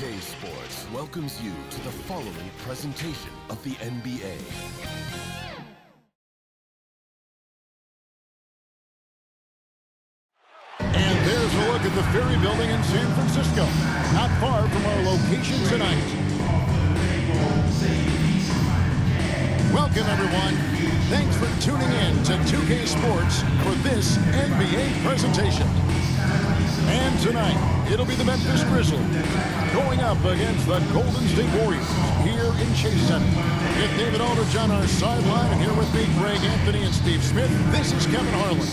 2K Sports welcomes you to the following presentation of the NBA. And there's a look at the Ferry Building in San Francisco, not far from our location tonight. Welcome, everyone. Thanks for tuning in to 2K Sports for this NBA presentation. And tonight, it'll be the Memphis Grizzlies going up against the Golden State Warriors here in Chase Center. With David Aldridge on our sideline, and here with me, Greg Anthony and Steve Smith, this is Kevin Harlan.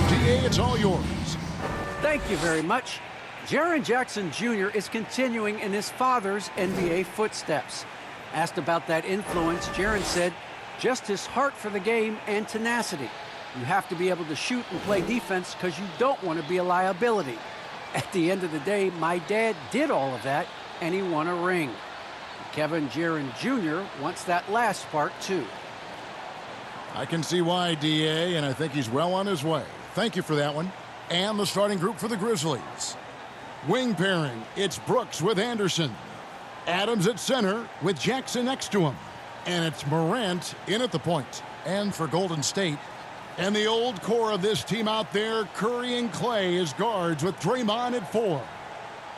DA, it's all yours. Thank you very much. Jaren Jackson Jr. is continuing in his father's NBA footsteps. Asked about that influence, Jaren said, just his heart for the game and tenacity. You have to be able to shoot and play defense because you don't want to be a liability. At the end of the day, my dad did all of that, and he won a ring. Kevin Jaren Jr. wants that last part, too. I can see why, DA, and I think he's well on his way. Thank you for that one. And the starting group for the Grizzlies. Wing pairing, it's Brooks with Anderson. Adams at center with Jackson next to him. And it's Morant in at the point. And for Golden State, and the old core of this team out there, Curry and Clay as guards with Draymond at 4.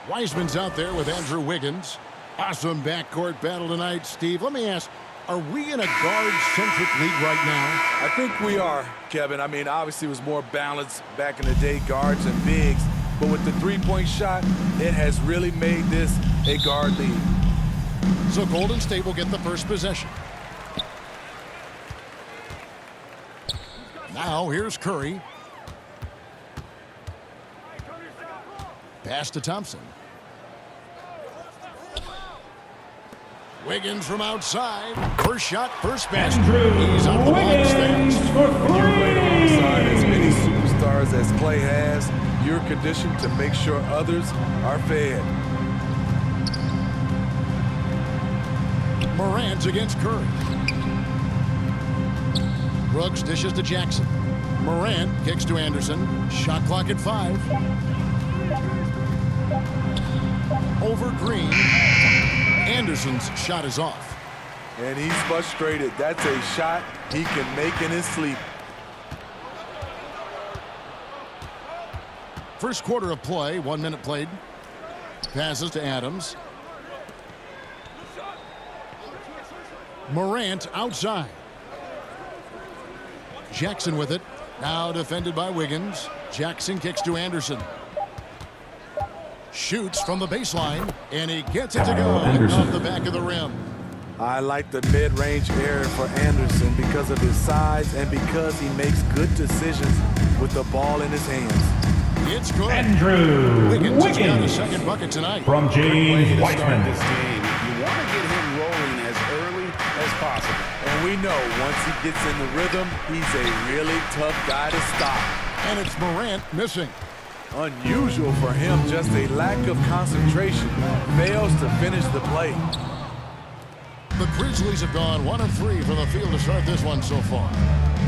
Wiseman's out there with Andrew Wiggins. Awesome backcourt battle tonight, Steve. Let me ask, are we in a guard-centric league right now? I think we are, Kevin. I mean, obviously it was more balanced back in the day, guards and bigs. But with the three-point shot, it has really made this a guard league. So Golden State will get the first possession. Now here's Curry. Pass to Thompson. Wiggins from outside. First shot, first basket. He's on the box there. When you're playing alongside as many superstars as Clay has, you're conditioned to make sure others are fed. Morant against Curry. Brooks dishes to Jackson. Morant kicks to Anderson. Shot clock at 5. Over Green. Anderson's shot is off. And he's frustrated. That's a shot he can make in his sleep. First quarter of play, 1 minute played. Passes to Adams. Morant outside. Jackson with it. Now defended by Wiggins. Jackson kicks to Anderson. Shoots from the baseline, and he gets it to go off the back of the rim. I like the mid-range area for Anderson because of his size and because he makes good decisions with the ball in his hands. It's good. Andrew Wiggins has got a Wiggins second bucket tonight. from James Whiteman. This game, you want to get him rolling as early as possible. And we know once he gets in the rhythm, he's a really tough guy to stop. And it's Morant missing. Unusual for him, just a lack of concentration. Fails to finish the play. The Grizzlies have gone 1 of 3 from the field to start this one so far.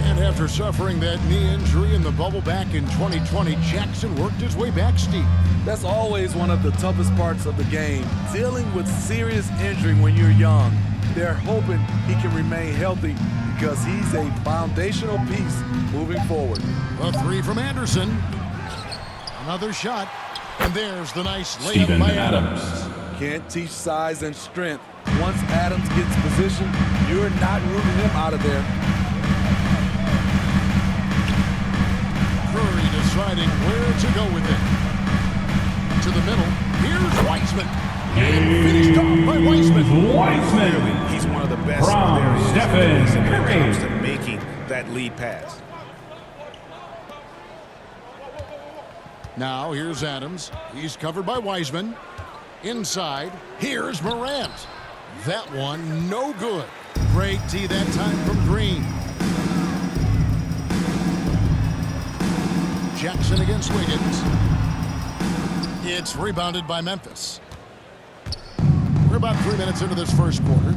And after suffering that knee injury in the bubble back in 2020, Jackson worked his way back steep. That's always one of the toughest parts of the game, dealing with serious injury when you're young. They're hoping he can remain healthy because he's a foundational piece moving forward. A 3 from Anderson. Another shot. And there's the nice layup Steven by Adams. Can't teach size and strength. Once Adams gets position, you're not rooting him out of there. Curry deciding where to go with it. To the middle. Here's Wiseman. And finished off by Wiseman. Wiseman He's one of the best from there is Stephen when it comes to Curry. making that lead pass. Now here's Adams. He's covered by Wiseman. Inside, here's Morant. That one, no good. Great D that time from Green. Jackson against Wiggins. It's rebounded by Memphis. We're about 3 minutes into this first quarter.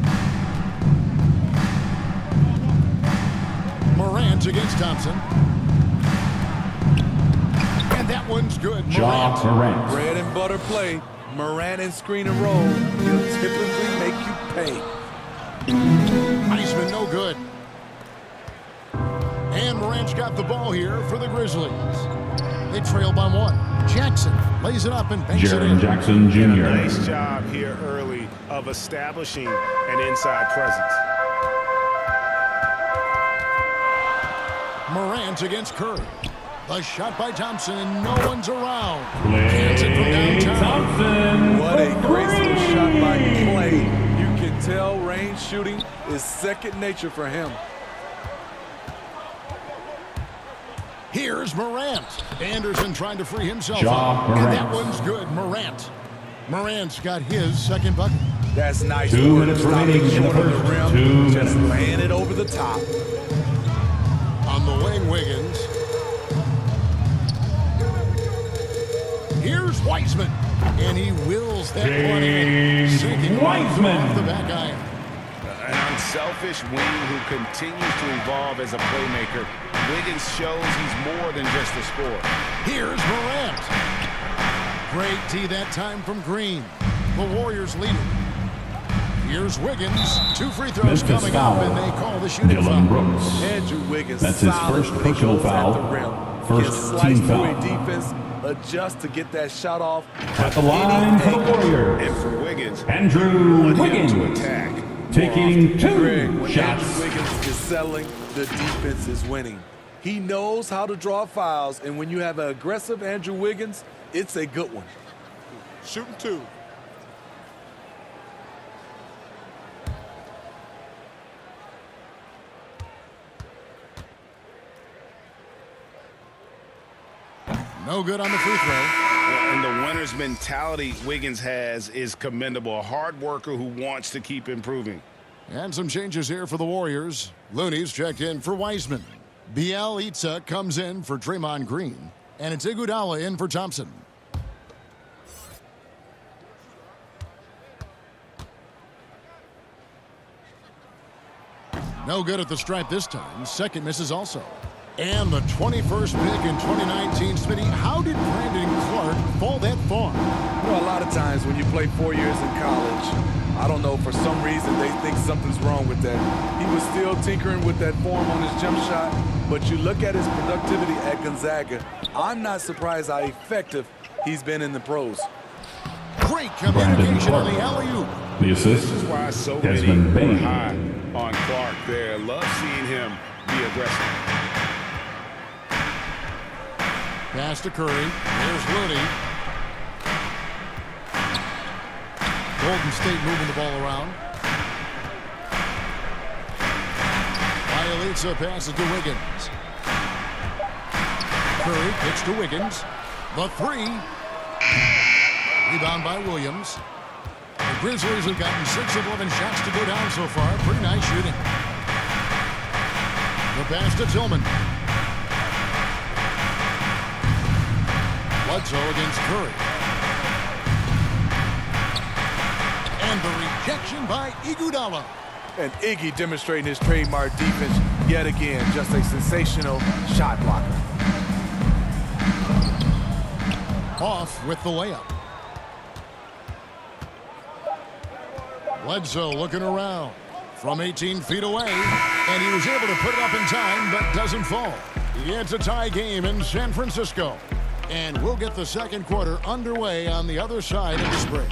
Morant against Thompson. And that one's good. Ja Morant. Bread and butter play. Morant in screen and roll, he'll typically make you pay. Heisman no good. And Morant's got the ball here for the Grizzlies. They trail by 1. Jackson lays it up and banks it Jaren in. Jackson Jr. Nice job here early of establishing an inside presence. Morant against Curry. The shot by Thompson, and no one's around. Klay It from downtown. Thompson. What a for graceful three. shot by Klay. You can tell range shooting is second nature for him. Here's Morant. Anderson trying to free himself Ja up. And that Morant. one's good. Morant's got his second bucket. That's nice 2 work. minutes Stopping remaining in the short of first. rim, 2 just minutes. laying it over the top. On the wing, Wiggins. Here's Wiseman. And he wills that one in. James Sinking right Wiseman. off the back iron. An unselfish wing who continues to evolve as a playmaker. Wiggins shows he's more than just a scorer. Here's Morant. Great D that time from Green. The Warriors lead it. Here's Wiggins. 2 free throws Memphis coming up, foul. and they call the shooting Dylan foul. Brooks. Andrew Wiggins That's his solid first when he personal goes at foul. the rim. First Can slice team through foul. a defense, adjust to get that shot off. At the line for the And Warriors. for Wiggins, Andrew want him to Wiggins. attack. Taking Greg, 2 when shots. Andrew Wiggins is settling, the defense is winning. He knows how to draw fouls, and when you have an aggressive Andrew Wiggins, it's a good one. Shooting 2. No good on the free throw. And the winner's mentality Wiggins has is commendable. A hard worker who wants to keep improving. And some changes here for the Warriors. Looney's checked in for Wiseman. Bielitsa comes in for Draymond Green. And it's Iguodala in for Thompson. No good at the stripe this time. Second misses also. And the 21st pick in 2019. Smitty, how did Brandon Clark fall that far? You know, a lot of times when you play 4 years in college, I don't know, for some reason they think something's wrong with that. He was still tinkering with that form on his jump shot, but you look at his productivity at Gonzaga, I'm not surprised how effective he's been in the pros. Great communication on the alley-oop. The assist. This is why so Desmond many were Bane. high on Clark there. Love seeing him be aggressive. Pass to Curry. There's Looney. Golden State moving the ball around. Bielitsa passes to Wiggins. Curry kicks to Wiggins. The 3. Rebound by Williams. The Grizzlies have gotten 6 of 11 shots to go down so far. Pretty nice shooting. The pass to Tillman. Bledsoe against Curry. And the rejection by Iguodala. And Iggy demonstrating his trademark defense yet again, just a sensational shot blocker. Off with the layup. Bledsoe looking around from 18 feet away, and he was able to put it up in time, but doesn't fall. It's a tie game in San Francisco, and we'll get the second quarter underway on the other side of this break.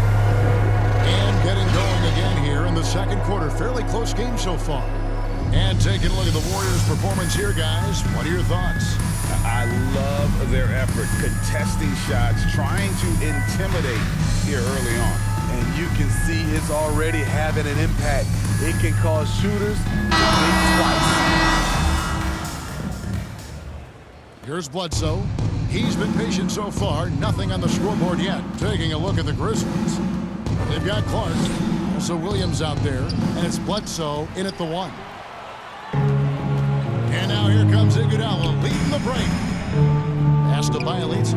And getting going again here in the second quarter. Fairly close game so far. And taking a look at the Warriors' performance here, guys. What are your thoughts? I love their effort, contesting shots, trying to intimidate here early on. And you can see it's already having an impact. It can cause shooters to think twice. Here's Bledsoe. He's been patient so far. Nothing on the scoreboard yet. Taking a look at the Grizzlies. They've got Clark. Also Williams out there. And it's Bledsoe in at the 1. And now here comes Iguodala leading the break. Pass to Bielitsa.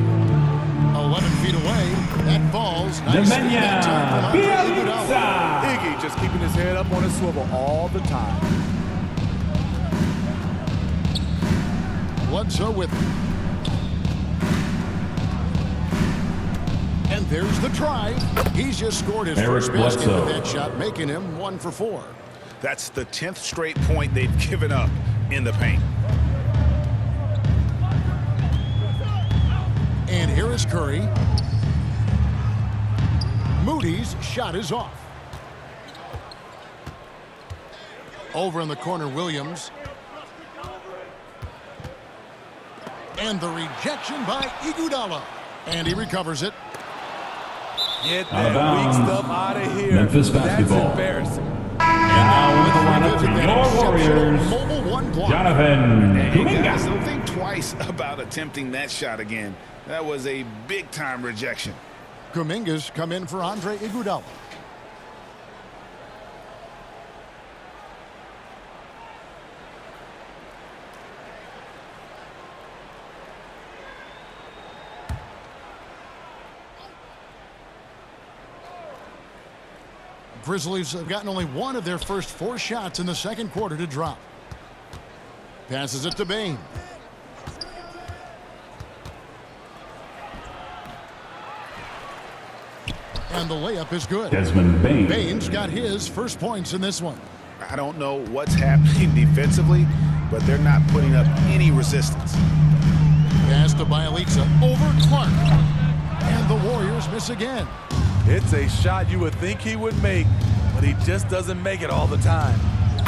11 feet fade away. That falls. Nice that time from Andre Iguodala. Iggy just keeping his head up on his swivel all the time. Bledsoe with it. And there's the drive. He's just scored his first basket with that shot, making him 1 for 4. That's the 10th straight point they've given up in the paint. And here is Curry. Moody's shot is off. Over in the corner, Williams. And the rejection by Iguodala. And he recovers it. Get that weak stuff out of here. Memphis basketball. That's embarrassing. And now with the lineup for your Warriors, Jonathan Hey guys, Kuminga. don't think twice about attempting that shot again. That was a big-time rejection. Kuminga's come in for Andre Iguodala. Grizzlies have gotten only one of their first 4 shots in the second quarter to drop. Passes it to Bane. And the layup is good. Desmond Bane. Bane's got his first points in this one. I don't know what's happening defensively, but they're not putting up any resistance. Pass to Bielitsa over Clark. And the Warriors miss again. It's a shot you would think he would make, but he just doesn't make it all the time.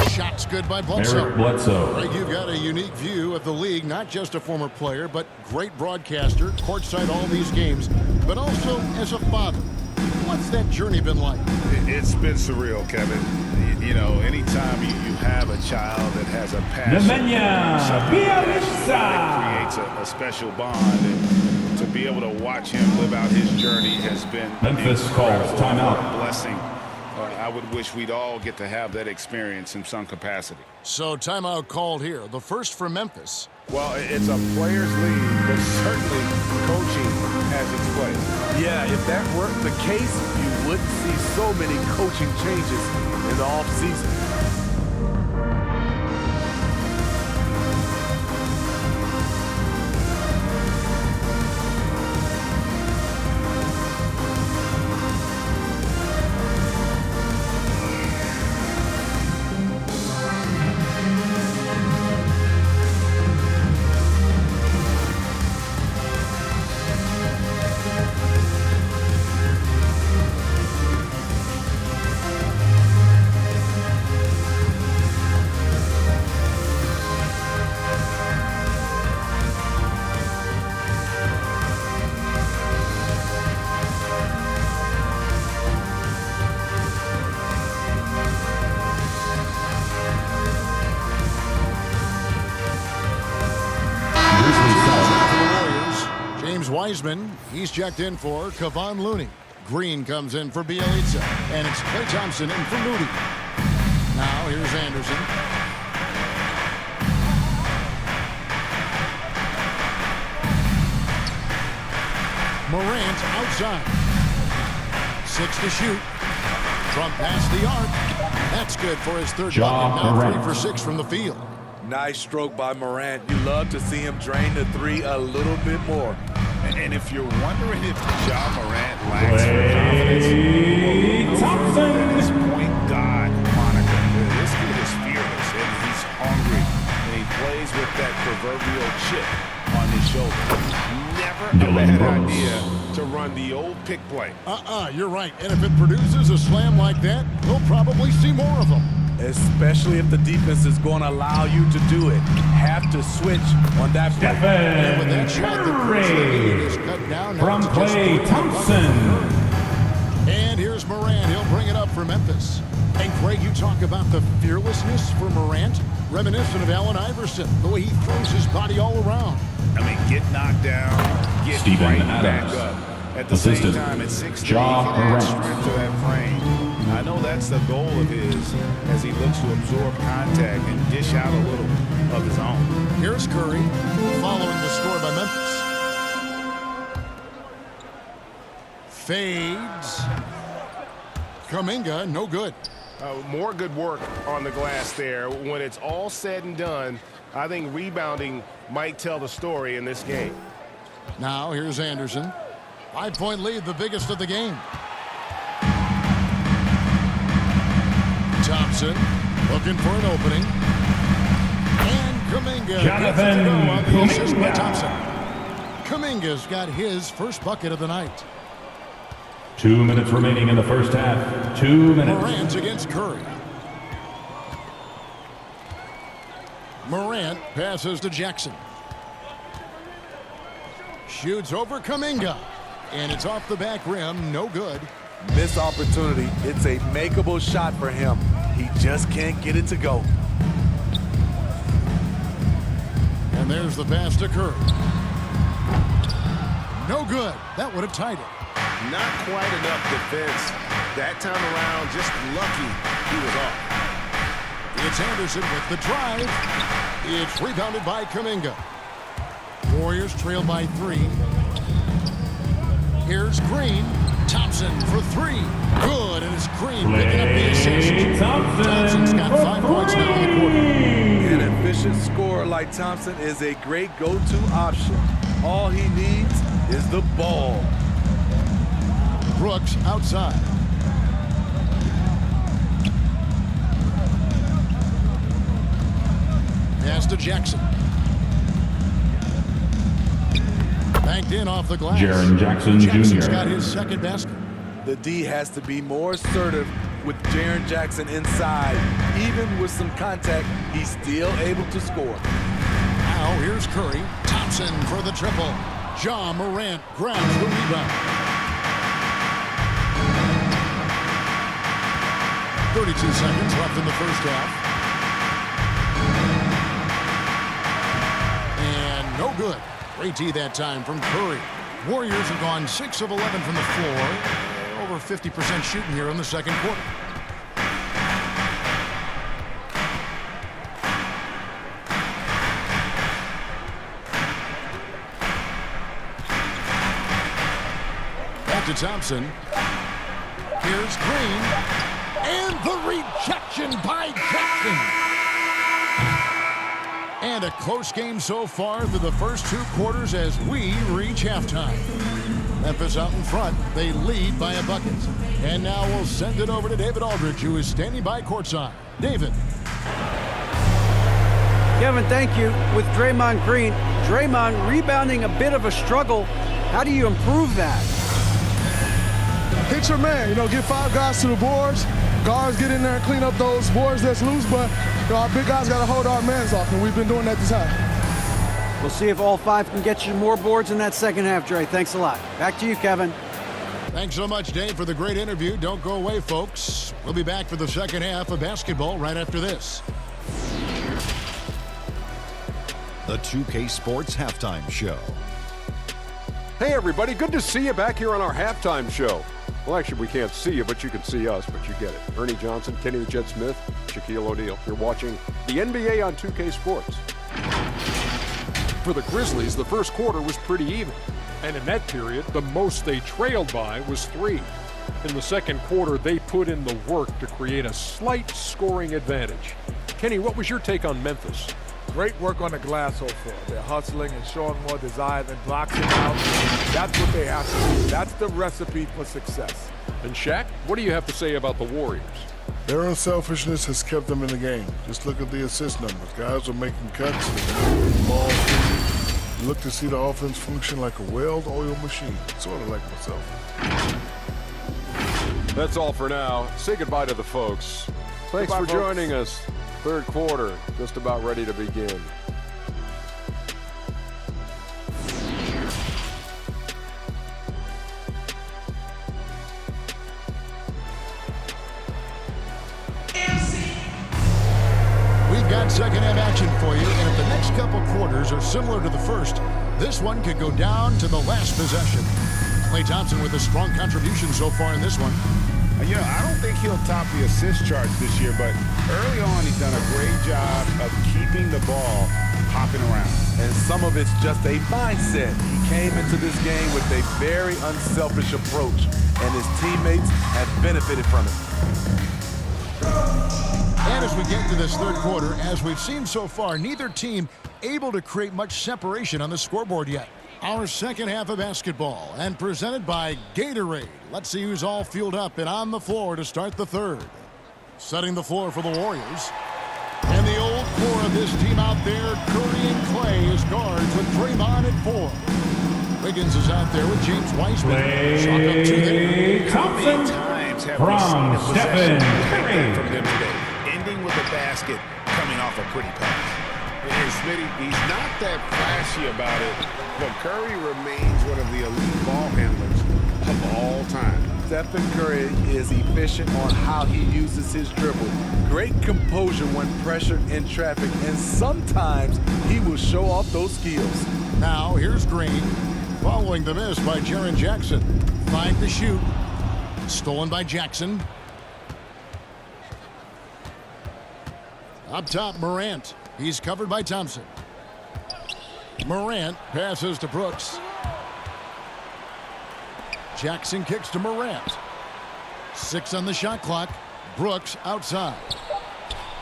Shot's good by Bledsoe. Eric Bledsoe. Greg, you've got a unique view of the league, not just a former player, but great broadcaster, courtside all these games, but also as a father. What's that journey been like? It's been surreal, Kevin. You know, anytime you have a child that has a passion, something that creates a special bond, and to be able to watch him live out his journey has been Memphis calls timeout. A blessing. I would wish we'd all get to have that experience in some capacity. So timeout called here, the first for Memphis. Well, it's a players' league, but certainly coaching has its place. Yeah, if that weren't the case, you wouldn't see so many coaching changes in the offseason. Wiseman, he's checked in for Kevon Looney. Green comes in for Bielitsa, and it's Klay Thompson in for Moody. Now here's Anderson. Morant outside. 6 to shoot. From past the arc. That's good for his third bucket. Now 3 for 6 from the field. Nice stroke by Morant. You love to see him drain the 3 a little bit more. And if you're wondering if Ja Morant lacks confidence, Thompson. This point guard moniker. This kid is fearless and he's hungry. And he plays with that proverbial chip on his shoulder. Never a bad idea to run the old pick play. You're right. And if it produces a slam like that, we'll probably see more of them. Especially if the defense is going to allow you to do it. Have to switch on that play. And with that shot, the lead is cut down from Klay Thompson. And here's Morant. He'll bring it up for Memphis. And Greg, you talk about the fearlessness for Morant, reminiscent of Allen Iverson, the way he throws his body all around. I mean, get knocked down, get Steven right Adams. back up. At the Assistant. same time, at 6'3", Ja he can add Morant. strength to that frame. I know that's the goal of his as he looks to absorb contact and dish out a little of his own. Here's Curry, following the score by Memphis. Fades. Kuminga, no good. More good work on the glass there. When it's all said and done, I think rebounding might tell the story in this game. Now here's Anderson. 5-point lead, the biggest of the game. Thompson looking for an opening. And Kuminga Jonathan gets it to go on the assist by Kuminga. Thompson. Kuminga's got his first bucket of the night. 2 minutes remaining in the first half. 2 minutes. Morant against Curry. Morant passes to Jackson. Shoots over Kuminga. And it's off the back rim, no good. Missed opportunity. It's a makeable shot for him. He just can't get it to go. And there's the pass to Curry. No good. That would have tied it. Not quite enough defense. That time around, just lucky he was off. It's Anderson with the drive. It's rebounded by Kuminga. Warriors trail by 3. Here's Green. Thompson for 3. Good, and it's Green picking up the assist. Thompson's got 5 points now in the quarter. An efficient scorer like Thompson is a great go-to option. All he needs is the ball. Brooks outside. Pass to Jackson. Banked in off the glass. Jaren Jackson Jackson's Jr. got his second basket. The D has to be more assertive with Jaren Jackson inside. Even with some contact, he's still able to score. Now here's Curry. Thompson for the triple. John Morant grabs the rebound. 32 seconds left in the first half. And no good. Great D that time from Curry. Warriors have gone 6 of 11 from the floor. Over 50% shooting here in the second quarter. Back to Thompson. Here's Green. And the rejection by Jackson. And a close game so far through the first 2 quarters as we reach halftime. Memphis out in front. They lead by a bucket. And now we'll send it over to David Aldridge, who is standing by courtside. David. Kevin, thank you. With Draymond Green, Draymond rebounding a bit of a struggle. How do you improve that? Hit your man, get 5 guys to the boards. Guards get in there and clean up those boards that's loose, but our big guys got to hold our mans off, and we've been doing that this half. We'll see if all 5 can get you more boards in that second half, Dre. Thanks a lot. Back to you, Kevin. Thanks so much, Dave, for the great interview. Don't go away, folks. We'll be back for the second half of basketball right after this. The 2K Sports Halftime Show. Hey, everybody. Good to see you back here on our halftime show. Well, actually, we can't see you, but you can see us, but you get it. Ernie Johnson, Kenny the Jet Smith, Shaquille O'Neal. You're watching the NBA on 2K Sports. For the Grizzlies, the first quarter was pretty even. And in that period, the most they trailed by was 3. In the second quarter, they put in the work to create a slight scoring advantage. Kenny, what was your take on Memphis? Great work on the glass so far. They're hustling and showing more desire than boxing out. That's what they have to do. That's the recipe for success. And Shaq, what do you have to say about the Warriors? Their unselfishness has kept them in the game. Just look at the assist numbers. Guys are making cuts, ball feed. You look to see the offense function like a well-oiled machine, sort of like myself. That's all for now. Say goodbye to the folks. Thanks for joining us. Third quarter, just about ready to begin. We've got second half action for you, and if the next couple quarters are similar to the first, this one could go down to the last possession. Klay Thompson with a strong contribution so far in this one. I don't think he'll top the assist charts this year, but early on he's done a great job of keeping the ball hopping around. And some of it's just a mindset. He came into this game with a very unselfish approach, and his teammates have benefited from it. And as we get to this third quarter, as we've seen so far, neither team able to create much separation on the scoreboard yet. Our second half of basketball, and presented by Gatorade. Let's see who's all fueled up and on the floor to start the third. Setting the floor for the Warriors. And the old core of this team out there, Curry and Clay as guards with Draymond at 4. Wiggins is out there with James Wiseman. Klay Thompson from Stephen Curry. From them today, ending with a basket coming off a pretty pass. And Smitty, he's not that flashy about it, but Curry remains one of the elite ball handlers of all time. Stephen Curry is efficient on how he uses his dribble. Great composure when pressured in traffic, and sometimes he will show off those skills. Now here's Green, following the miss by Jaren Jackson. 5 to shoot. Stolen by Jackson. Up top, Morant. He's covered by Thompson. Morant passes to Brooks. Jackson kicks to Morant. 6 on the shot clock. Brooks outside.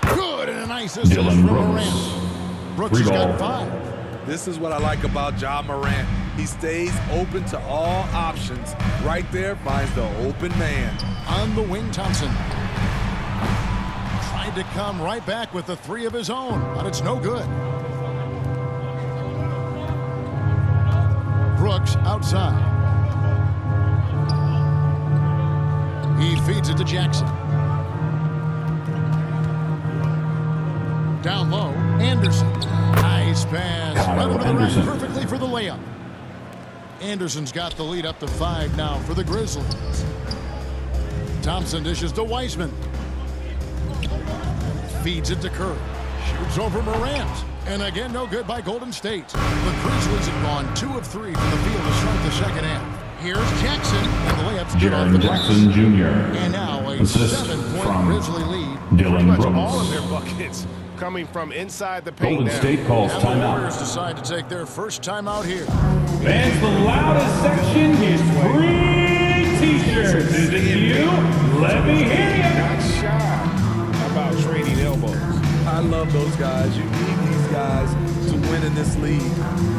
Good, and a nice assist from Morant. Brooks has got 5. This is what I like about Ja Morant. He stays open to all options. Right there finds the open man. On the wing, Thompson. Tried to come right back with the 3 of his own, but it's no good. Brooks outside. He feeds it to Jackson. Down low, Anderson. Nice pass. Right under the rack perfectly for the layup. Anderson's got the lead up to 5 now for the Grizzlies. Thompson dishes to Wiseman. Feeds it to Curry. Shoots over Morant. And again, no good by Golden State. The Grizzlies have gone 2 of 3 from the field to start the second half. Here's Jackson, and the layup's good off the glass. Jackson Jr. And now a Assist 7-point Grizzly lead. Dylan Brooks. All of their buckets coming from inside the paint. Golden State calls And the timeout. Warriors decide to take their first timeout here. Fans, the loudest section is free T-shirts. Is it you? Let me hear you. Not shy about trading elbows. I love those guys. You need these guys to win in this league.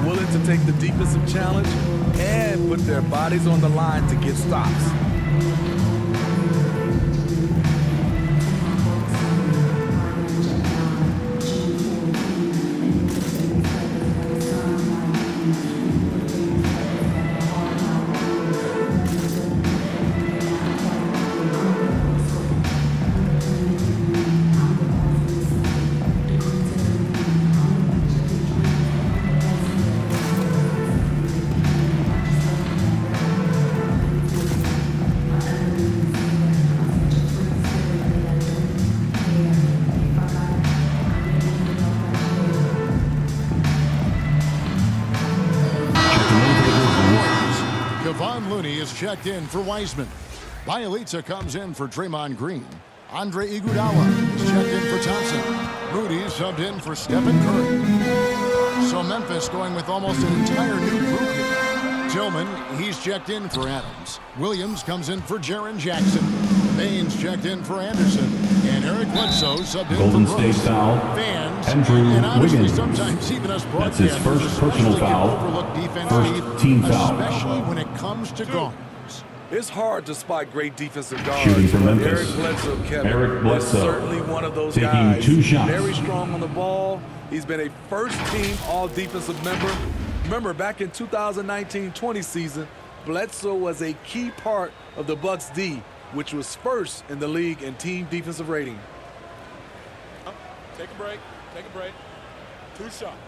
Willing to take the defensive challenge and put their bodies on the line to get stops. Checked in for Wiseman. Bielitsa comes in for Draymond Green. Andre Iguodala is checked in for Thompson. Moody subbed in for Stephen Curry. So Memphis going with almost an entire new group here. Tillman, he's checked in for Adams. Williams comes in for Jaren Jackson. Baines checked in for Anderson. And Eric Bledsoe subbed in Golden for Brooks. State foul. Fans, Andrew and honestly, Wiggins. sometimes even us That's his broadcasters first personal especially foul. can overlook defense First team foul. especially when it comes to guards. It's hard to spot great defensive guards. Shooting for but Memphis. Eric Bledsoe, Kevin, Eric Bledsoe is certainly one of those taking guys. 2 shots. Very strong on the ball. He's been a first-team all-defensive member. Remember, back in 2019-20 season, Bledsoe was a key part of the Bucks D, which was first in the league in team defensive rating. Take a break. Take a break. 2 shots.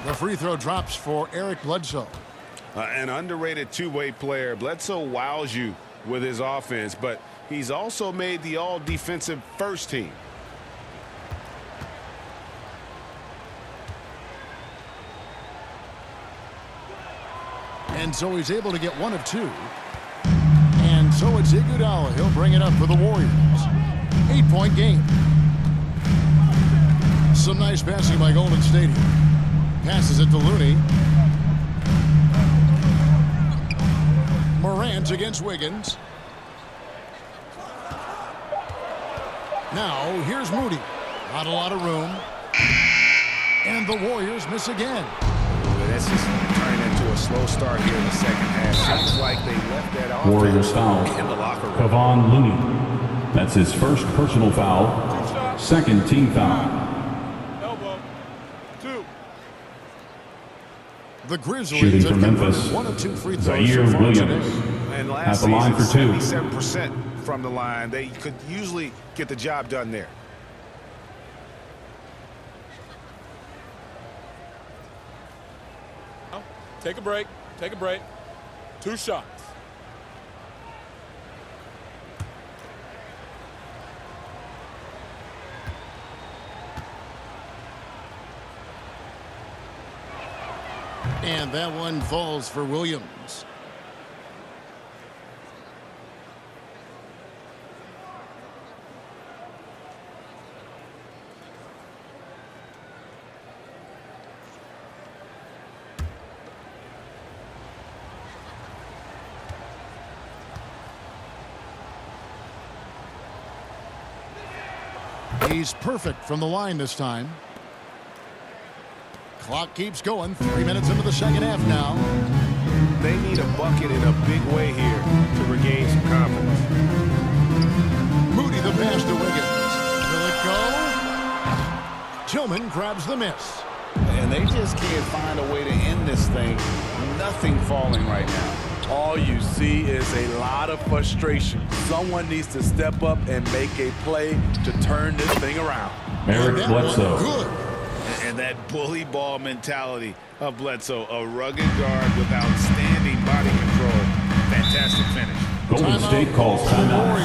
The free throw drops for Eric Bledsoe. An underrated two-way player. Bledsoe wows you with his offense, but he's also made the all-defensive first team. And so he's able to get one of two. And so it's Iguodala. He'll bring it up for the Warriors. 8-point game. Some nice passing by Golden State. Passes it to Looney. Morant against Wiggins. Now, here's Moody. Not a lot of room. And the Warriors miss again. This is turning into a slow start here in the second half. Seems like they left that offense Warriors foul. in the locker room. Kevon Looney. That's his first personal foul. Second team foul. Elbow. 2. The Grizzlies Shooting for have Memphis, one of 2 free throws Zaire so far Williams. today. And At last the line for season, 2. 77% from the line. They could usually get the job done there. Take a break. Take a break. 2 shots. And that one falls for Williams. He's perfect from the line this time. Clock keeps going. 3 minutes into the second half now. They need a bucket in a big way here to regain some confidence. Moody the pass to Wiggins. Will it go? Tillman grabs the miss. And they just can't find a way to end this thing. Nothing falling right now. All you see is a lot of frustration. Someone needs to step up and make a play to turn this thing around. Eric Bledsoe. Good. And that bully ball mentality of Bledsoe, a rugged guard with outstanding body control. Fantastic finish. Golden State calls timeout.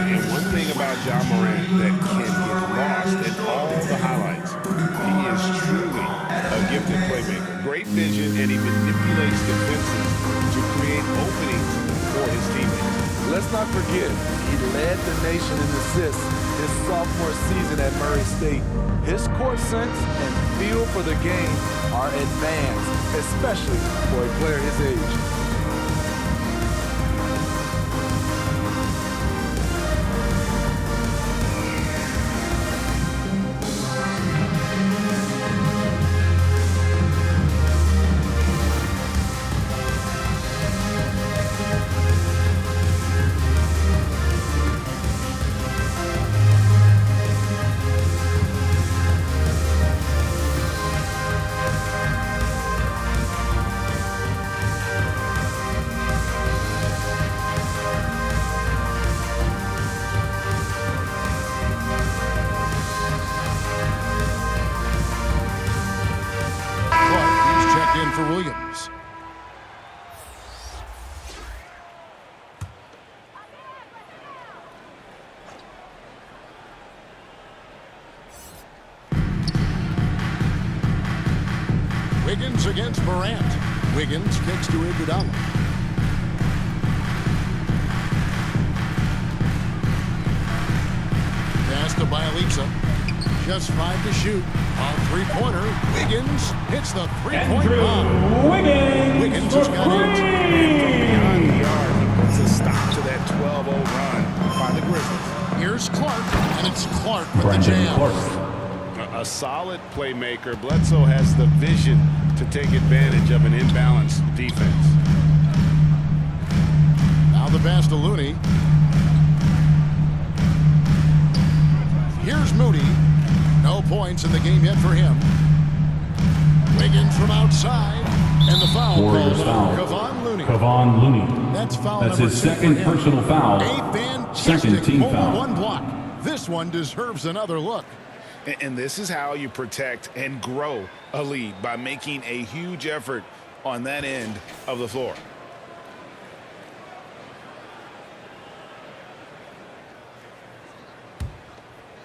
And one thing about John Morant that can get lost in all the highlights, he is truly a gifted playmaker. Great vision, and he manipulates defenses to create openings for his teammates. Let's not forget, he led the nation in assists his sophomore season at Murray State. His court sense and feel for the game are advanced, especially for a player his age. For Williams. Wiggins against Morant. Wiggins kicks to Iguodala. Pass to Bialica. Just 5 to shoot. On three-pointer, Wiggins hits the three-point bomb. Wiggins has got it. And from beyond the arc, he puts a stop to that 12-0 run by the Grizzlies. Here's Clark, and it's Clark with the jam. A solid playmaker. Bledsoe has the vision to take advantage of an imbalanced defense. Now the pass to Looney. Here's Moody. No points in the game yet for him. Wiggins from outside. And the foul Warriors called foul. Kevon Looney. Kevon Looney. That's foul That's number his 2 second for him. personal foul. A fantastic Second team mobile foul. one block. This one deserves another look. And this is how you protect and grow a lead, by making a huge effort on that end of the floor.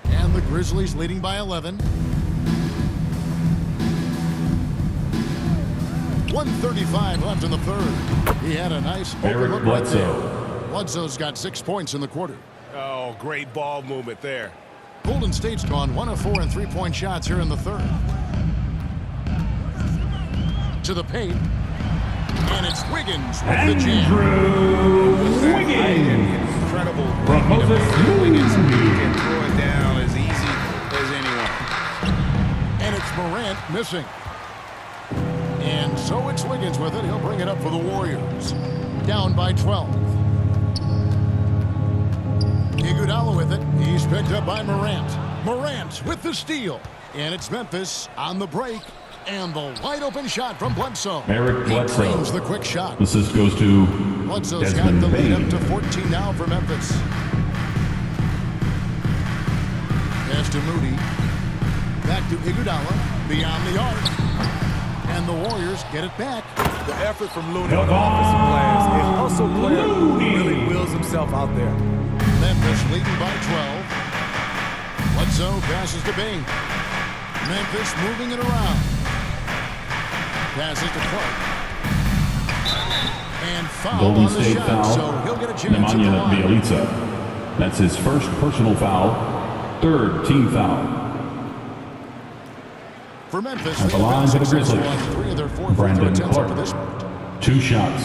And the Grizzlies leading by 11. 1:35 left in the third. He had a nice open look right there. Bledsoe's got 6 points in the quarter. Oh, great ball movement there. Golden State's gone 1 of 4 in three-point shots here in the third. To the paint. And it's Wiggins with the jam. Wiggins. Incredible. Wiggins can throw it down as easy as anyone. And it's Morant missing. And so it's Wiggins with it. He'll bring it up for the Warriors. Down by 12. Iguodala with it. He's picked up by Morant. Morant with the steal. And it's Memphis on the break. And the wide open shot from Bledsoe. Eric Bledsoe. He drains the quick shot. Assist goes to Bledsoe's got the lead up to 14 now for Memphis. Pass to Moody. Back to Iguodala. Beyond the arc. And the Warriors get it back. The effort from Looney on the offensive glass. A hustle player who really wills himself out there. Memphis leading by 12. Bledsoe passes to Bing. Memphis moving it around. Passes to Clark. And foul Golden on the State shot, foul. so he'll get a chance at the Nemanja line. Bjelica. That's his first personal foul. Third team foul. For Memphis, At the they've line been for the successful Grizzlies. on 3 of their 4 free throw Brandon attempts up Clark. to this point. 2 shots.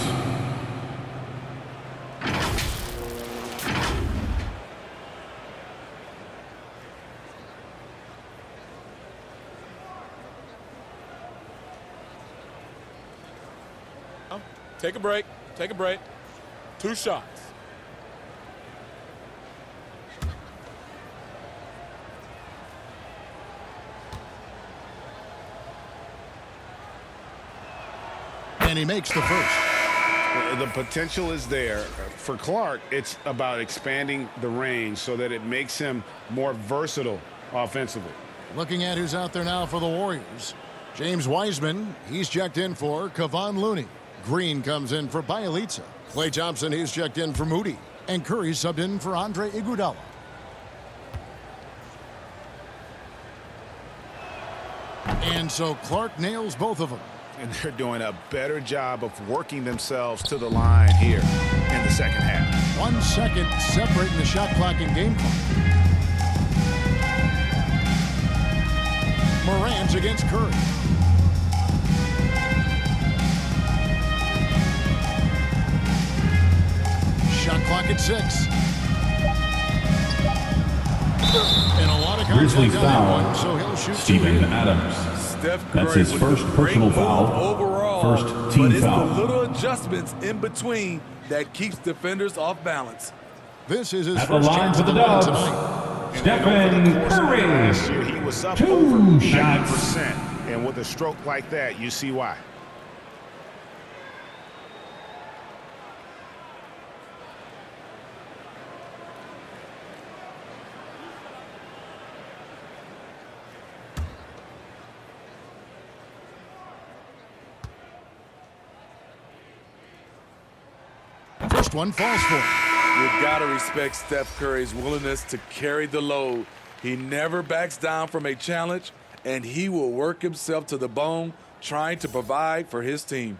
Take a break. Take a break. 2 shots. And he makes the first. The potential is there. For Clark, it's about expanding the range so that it makes him more versatile offensively. Looking at who's out there now for the Warriors. James Wiseman, he's checked in for Kevon Looney. Green comes in for Bjelica. Klay Thompson, he's checked in for Moody. And Curry subbed in for Andre Iguodala. And so Clark nails both of them. And they're doing a better job of working themselves to the line here in the second half. 1 second separating the shot clock and game clock. Morant against Curry. Shot clock at 6. And a lot of Grizzlies contact on that foul. one, so he'll shoot Steven 2. Adams. Steph That's Curry his with first a personal great foul. move overall, First team but it's foul. the little adjustments in between that keeps defenders off balance. This is his At the first line chance for the of the night Dubs. tonight. Stephen Curry. Last year, he was up 2 over shots. 90%. And with a stroke like that, you see why. First one falls for him. You've got to respect Steph Curry's willingness to carry the load. He never backs down from a challenge, and he will work himself to the bone trying to provide for his team.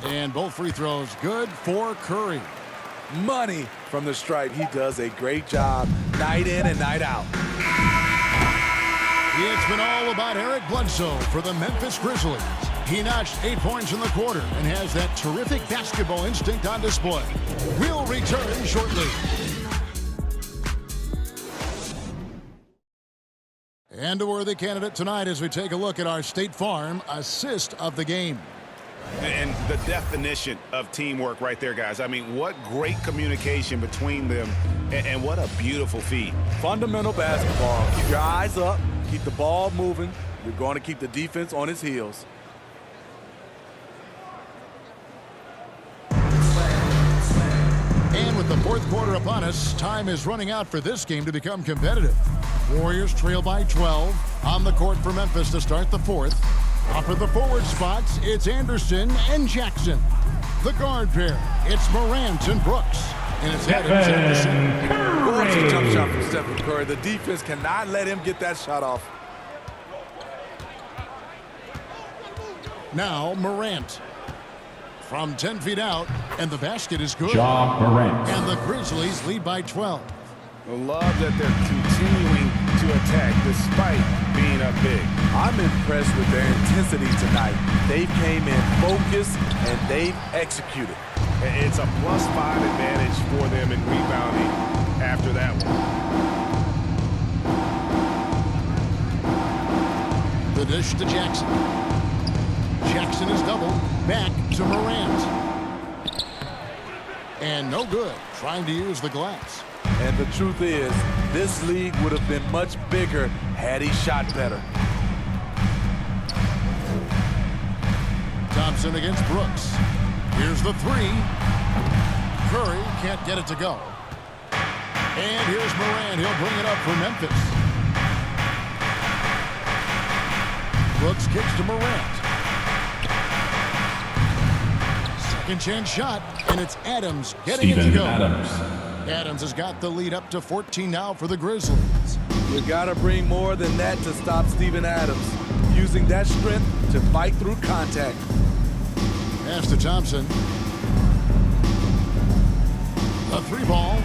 And both free throws good for Curry. Money from the stripe. He does a great job night in and night out. It's been all about Eric Bledsoe for the Memphis Grizzlies. He notched 8 points in the quarter and has that terrific basketball instinct on display. We'll return shortly. And a worthy candidate tonight as we take a look at our State Farm assist of the game. And the definition of teamwork right there, guys. I mean, what great communication between them, and what a beautiful feed. Fundamental basketball. Keep your eyes up. Keep the ball moving. You're going to keep the defense on its heels. And with the fourth quarter upon us, time is running out for this game to become competitive. Warriors trail by 12 on the court for Memphis to start the fourth. Off at the forward spots, it's Anderson and Jackson. The guard pair, it's Morant and Brooks. And it's Adams at the center. Gorgeous jump shot from Stephen Curry. The defense cannot let him get that shot off. Now Morant. From 10 feet out, and the basket is good. Ja Morant. And the Grizzlies lead by 12. I love that they're continuing to attack despite being up big. I'm impressed with their intensity tonight. They came in focused and they've executed. It's a +5 advantage for them in rebounding after that one. The dish to Jackson. Jackson is doubled. Back to Morant. And no good. Trying to use the glass. And the truth is, this league would have been much bigger had he shot better. Thompson against Brooks. Here's the three. Curry can't get it to go. And here's Morant. He'll bring it up for Memphis. Brooks kicks to Morant. Second chance shot, and it's Adams getting it to go. Adams has got the lead up to 14 now for the Grizzlies. You gotta bring more than that to stop Steven Adams. Using that strength to fight through contact. Pass to Thompson. A three ball.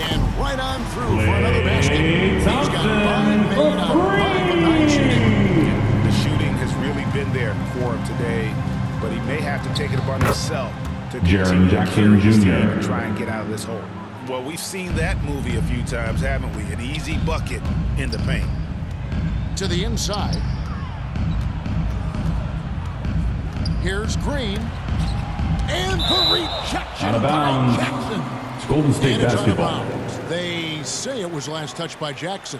And right on through for another basket. He's got 5 made out of 5 of 9 shooting. The shooting has really been there for him today, but he may have to take it upon himself to Jaren Jackson Jr. and try and get out of this hole. Well, we've seen that movie a few times, haven't we? An easy bucket in the paint. To the inside. Here's Green. And the rejection Out of bounds. by Jackson. It's Golden State basketball. They say it was last touched by Jackson.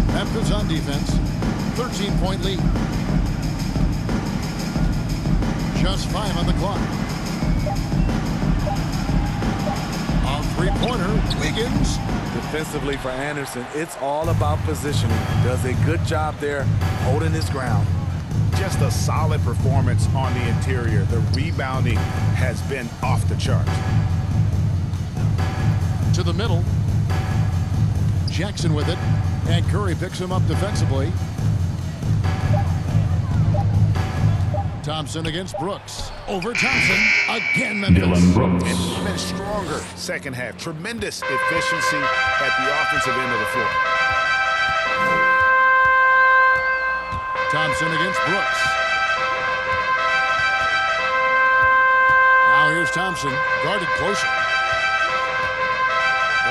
Memphis on defense. 13-point lead. Just 5 on the clock. A three-pointer. Wiggins. Defensively for Anderson, it's all about positioning. Does a good job there holding his ground. Just a solid performance on the interior. The rebounding has been off the charts. To the middle. Jackson with it. And Curry picks him up defensively. Thompson against Brooks. Over Thompson. Again, Memphis. Dylan Brooks. An even stronger second half. Tremendous efficiency at the offensive end of the floor. Thompson against Brooks. Now here's Thompson. Guarded closer.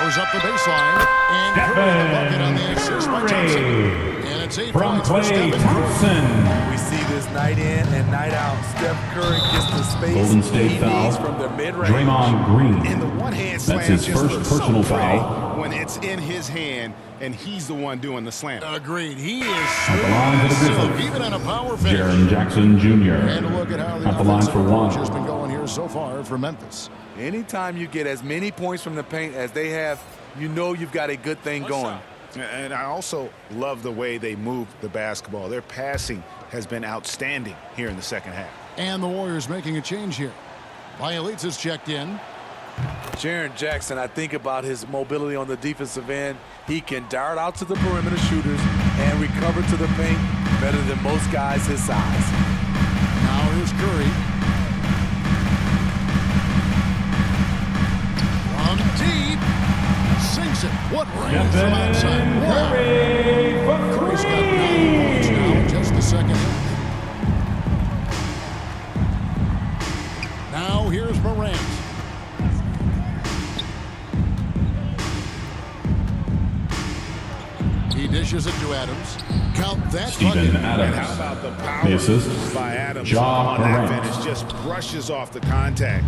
Goes up the baseline. And Curry the bucket on the assist by Thompson. And it's 8 points for Stephen Curry. We see this night in and night out. Steph Curry gets the space Golden State he foul. needs from the mid-range. Draymond Green. And the one-hand slam That's his just first looks personal so pretty foul. when it's in his hand and he's the one doing the slam. Agreed. He is At the line for the Grizzlies. even on a power finish. Jaren Jackson Jr. And a look at how the At the line offensive for approach one. has been going here so far for Memphis. Anytime you get as many points from the paint as they have, you know you've got a good thing going. And I also love the way they move the basketball. Their passing has been outstanding here in the second half. And the Warriors making a change here. Bielitz has checked in. Jaren Jackson, I think about his mobility on the defensive end. He can dart out to the perimeter shooters and recover to the paint better than most guys his size. Now here's Curry. From deep. Sinks it. What range from outside? Wow. Curry's got 9 points now in just the second half. Now here's Morant. He dishes it to Adams. Count that Steven bucket. Adams. And how about the power The assist. by Adams Ja on that Morant. finish? Just brushes off the contact.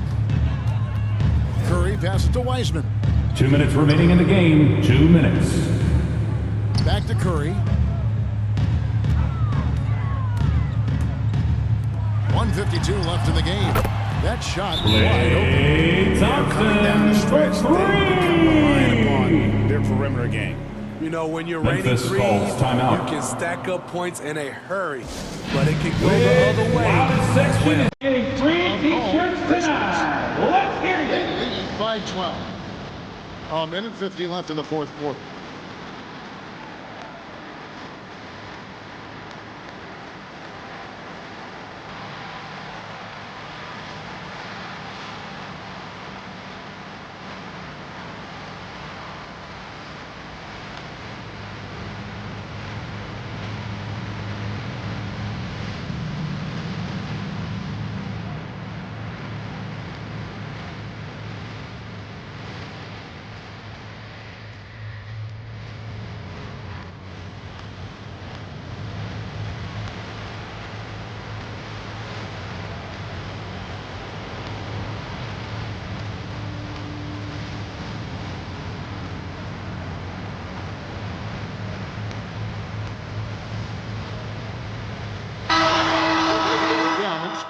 Curry passes to Wiseman. 2 minutes remaining in the game. 2 minutes. Back to Curry. 1:52 left in the game. That shot wide open. Klay Coming down the Thompson stretch, for they become reliant three. upon their their perimeter game. You know, when you're raining threes, you can stack up points in a hurry, but it can go the other way. Loudest section is getting 3 t-shirts tonight. Let's hear you. By 12. A minute 50 left in the fourth quarter.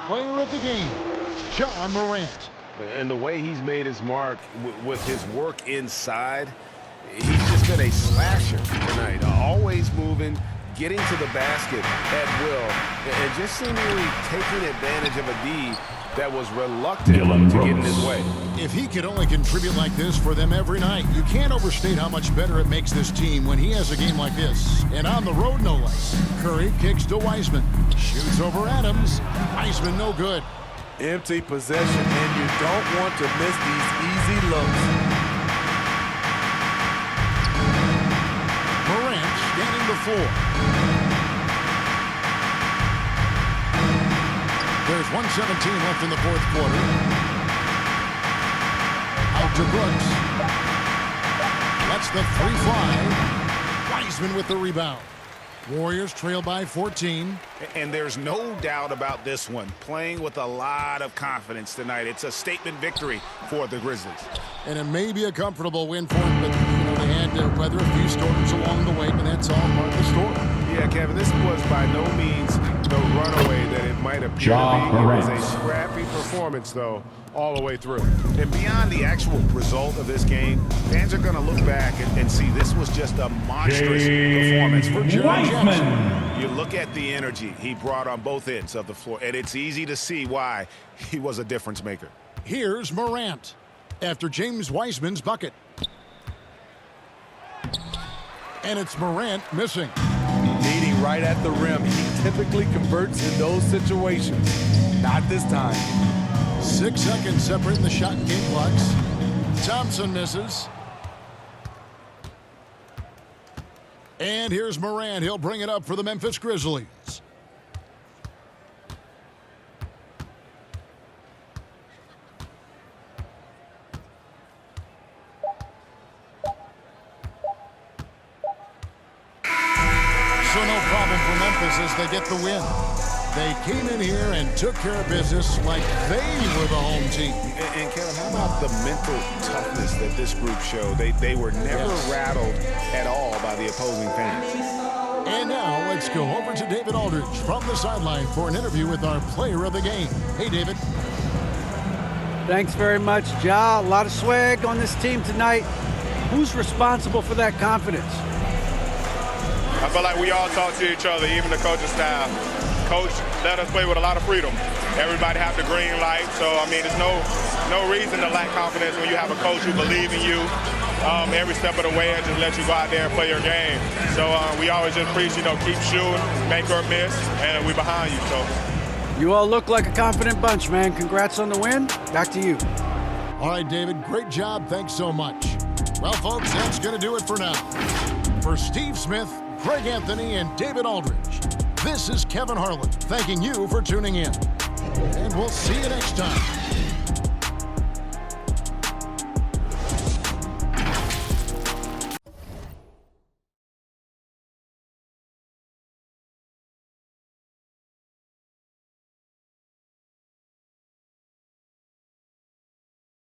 Player of the game, John Morant. And the way he's made his mark with his work inside, he's just been a slasher tonight. Always moving, getting to the basket at will, and just seemingly taking advantage of a D that was reluctant to get in his way. If he could only contribute like this for them every night, you can't overstate how much better it makes this team when he has a game like this. And on the road, no less. Curry kicks to Wiseman. Shoots over Adams. Wiseman no good. Empty possession, and you don't want to miss these easy looks. Morant scanning the floor. There's 1:17 left in the fourth quarter. Out to Brooks. Lets the three fly. Wiseman with the rebound. Warriors trail by 14. And there's no doubt about this one. Playing with a lot of confidence tonight. It's a statement victory for the Grizzlies. And it may be a comfortable win for them, but they had to weather a few storms along the way, but that's all part of the story. Yeah, Kevin, this was by no means the runaway that it might appear to be. It was a scrappy performance, though, all the way through. And beyond the actual result of this game, fans are going to look back and see this was just a monstrous performance for Jaren Jackson. You look at the energy he brought on both ends of the floor, and it's easy to see why he was a difference maker. Here's Morant after James Wiseman's bucket. And it's Morant missing. Leading right at the rim. He typically converts in those situations. Not this time. 6 seconds separating the shot and game clocks. Thompson misses. And here's Morant. He'll bring it up for the Memphis Grizzlies. So no problem for Memphis as they get the win. They came in here and took care of business like they were the home team. And Kevin, how about the mental toughness that this group showed? They were never rattled at all by the opposing fans. And now let's go over to David Aldridge from the sideline for an interview with our player of the game. Hey, David. Thanks very much, Ja. A lot of swag on this team tonight. Who's responsible for that confidence? I feel like we all talk to each other, even the coaching staff. Coach let us play with a lot of freedom. Everybody have the green light, so I mean, there's no reason to lack confidence when you have a coach who believes in you every step of the way and just let you go out there and play your game. So we always just preach, keep shooting, make or miss, and we behind you. So you all look like a confident bunch, man. Congrats on the win. Back to you. All right, David, great job. Thanks so much. Well, folks, that's going to do it for now. For Steve Smith, Greg Anthony, and David Aldridge, this is Kevin Harlan thanking you for tuning in. And we'll see you next time.